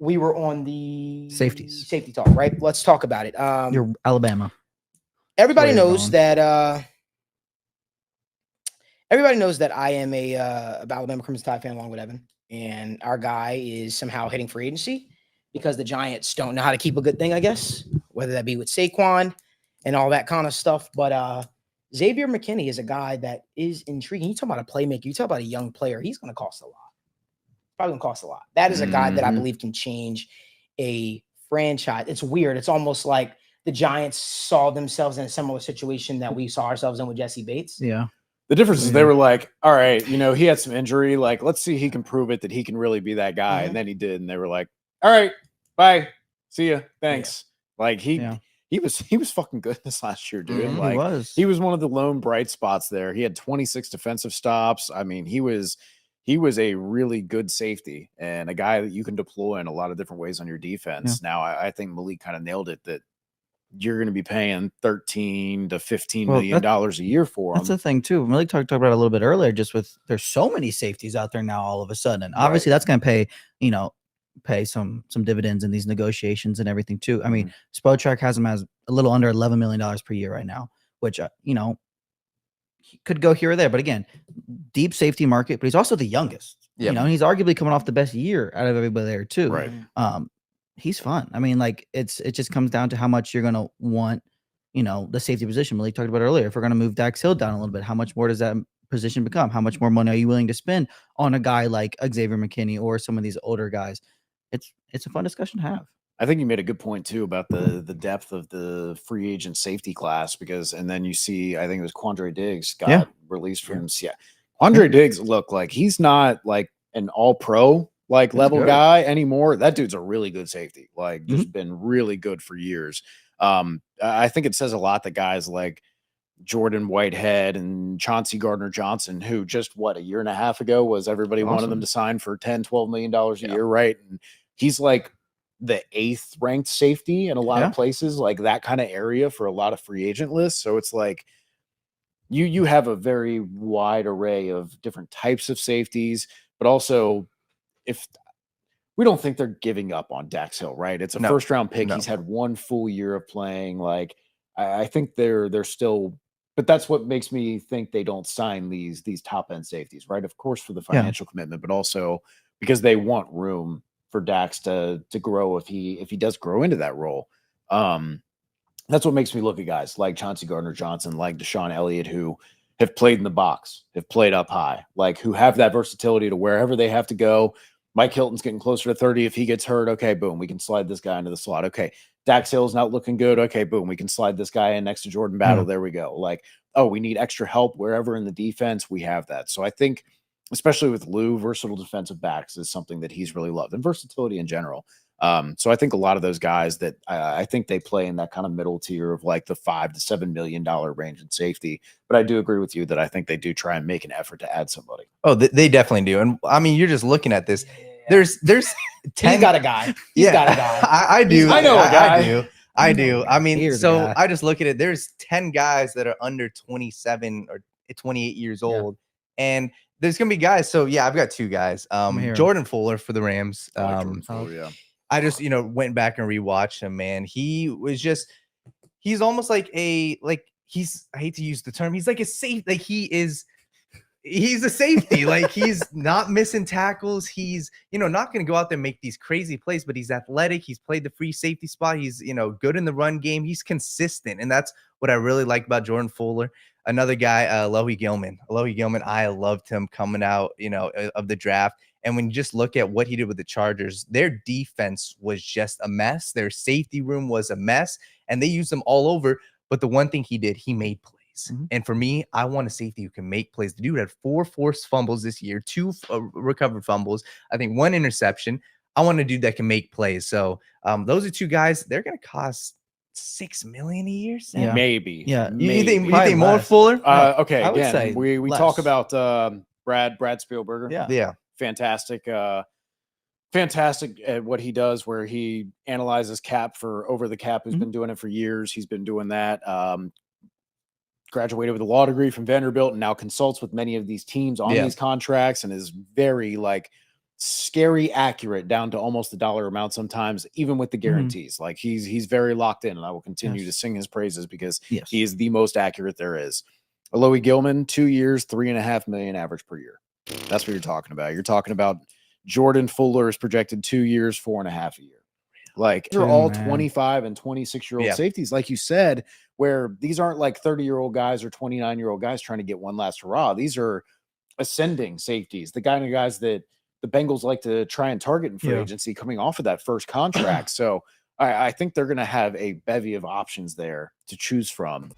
we were on the Safeties. safety talk, right? Let's talk about it. You're Alabama. Everybody Where you're knows going. that. Everybody knows that I am a Alabama Crimson Tide fan along with Evan, and our guy is somehow hitting free agency because the Giants don't know how to keep a good thing, I guess, whether that be with Saquon and all that kind of stuff. But Xavier McKinney is a guy that is intriguing. You talk about a playmaker, you talk about a young player, he's going to cost a lot. Probably going to cost a lot. That is a guy that I believe can change a franchise. It's weird. It's almost like the Giants saw themselves in a similar situation that we saw ourselves in with Jesse Bates. Yeah. The difference is they were like, all right, he had some injury. Like, let's see, he can prove it that he can really be that guy. And then he did. And they were like, all right, bye. See ya. Thanks. Yeah. Like he was fucking good this last year, dude. Like he was one of the lone bright spots there. He had 26 defensive stops. I mean, he was a really good safety and a guy that you can deploy in a lot of different ways on your defense. Now, I think Malik kind of nailed it that you're going to be paying $13 to $15 million a year for them. That's the thing too. Malik talked about it a little bit earlier. Just with there's so many safeties out there now, all of a sudden, and obviously that's going to pay some dividends in these negotiations and everything too. I mean, Spotrac has him as a little under $11 million per year right now, which he could go here or there. But again, deep safety market. But he's also the youngest. Yep. He's arguably coming off the best year out of everybody there too. Right. He's fun. I mean, like it just comes down to how much you're gonna want, the safety position. Malik talked about earlier. If we're gonna move Dax Hill down a little bit, how much more does that position become? How much more money are you willing to spend on a guy like Xavier McKinney or some of these older guys? It's a fun discussion to have. I think you made a good point too about the depth of the free agent safety class and then you see, I think it was Quandre Diggs got released from Quandre Diggs look like he's not like an all-pro level guy anymore. That dude's a really good safety, just been really good for years. I think it says a lot that guys like Jordan Whitehead and Chauncey Gardner-Johnson, who just a year and a half ago was everybody wanted them to sign for $10-12 million a year, right? And he's like the 8th ranked safety in a lot of places, like that kind of area for a lot of free agent lists. So it's like you have a very wide array of different types of safeties, but also if we don't think they're giving up on Dax Hill, right? It's a first round pick. He's had one full year of playing. Like I think they're still, but that's what makes me think they don't sign these top end safeties, right? Of course, for the financial commitment, but also because they want room for Dax to grow if he does grow into that role. That's what makes me look at guys like Chauncey Gardner-Johnson, like Deshaun Elliott, who have played in the box, have played up high, like who have that versatility to wherever they have to go. Mike Hilton's getting closer to 30. If he gets hurt, okay, boom, we can slide this guy into the slot. Okay, Dax Hill's not looking good. Okay, boom, we can slide this guy in next to Jordan Battle. There we go. Like, oh, we need extra help wherever in the defense. We have that. So I think, especially with Lou, versatile defensive backs is something that he's really loved, and versatility in general. So I think a lot of those guys that I think they play in that kind of middle tier of like the $5 to $7 million range in safety. But I do agree with you that I think they do try and make an effort to add somebody. Oh, they definitely do. And I mean, you're just looking at this. There's 10. He's got a guy. He's got a guy. I do. I know a guy. I do. I mean, so I just look at it. There's 10 guys that are under 27 or 28 years old. And there's going to be guys. So yeah, I've got 2 guys. Jordan Fuller for the Rams. I just, went back and rewatched him, man. He's almost like I hate to use the term. He's like a safe, like he's a safety. Like he's not missing tackles. He's, not going to go out there and make these crazy plays, but he's athletic. He's played the free safety spot. He's, good in the run game. He's consistent. And that's what I really like about Jordan Fuller. Another guy, Alohi Gilman. I loved him coming out, of the draft. And when you just look at what he did with the Chargers, their defense was just a mess. Their safety room was a mess, and they used them all over. But the one thing he did, he made plays. And for me, I want a safety who can make plays. The dude had 4 forced fumbles this year, 2 recovered fumbles, I think 1 interception. I want a dude that can make plays. So those are 2 guys. They're going to cost $6 million a year. Yeah. Maybe. Yeah. You think more, less. Fuller? Okay. I would Again, say we talk about Brad Spielberger. Yeah. Fantastic at what he does, where he analyzes cap for Over the Cap, who's been doing it for years. He's been doing that. Graduated with a law degree from Vanderbilt and now consults with many of these teams on these contracts and is very scary accurate down to almost the dollar amount sometimes, even with the guarantees. Like he's very locked in, and I will continue to sing his praises because he is the most accurate there is. Alohi Gilman, 2 years, $3.5 million average per year. That's what you're talking about. You're talking about Jordan Fuller is projected 2 years, 4.5 a year. Like they're all 25 and 26-year-old safeties, like you said, where these aren't like 30-year-old guys or 29-year-old guys trying to get one last hurrah. These are ascending safeties, the kind of guys that the Bengals like to try and target in free agency coming off of that first contract. So I think they're going to have a bevy of options there to choose from.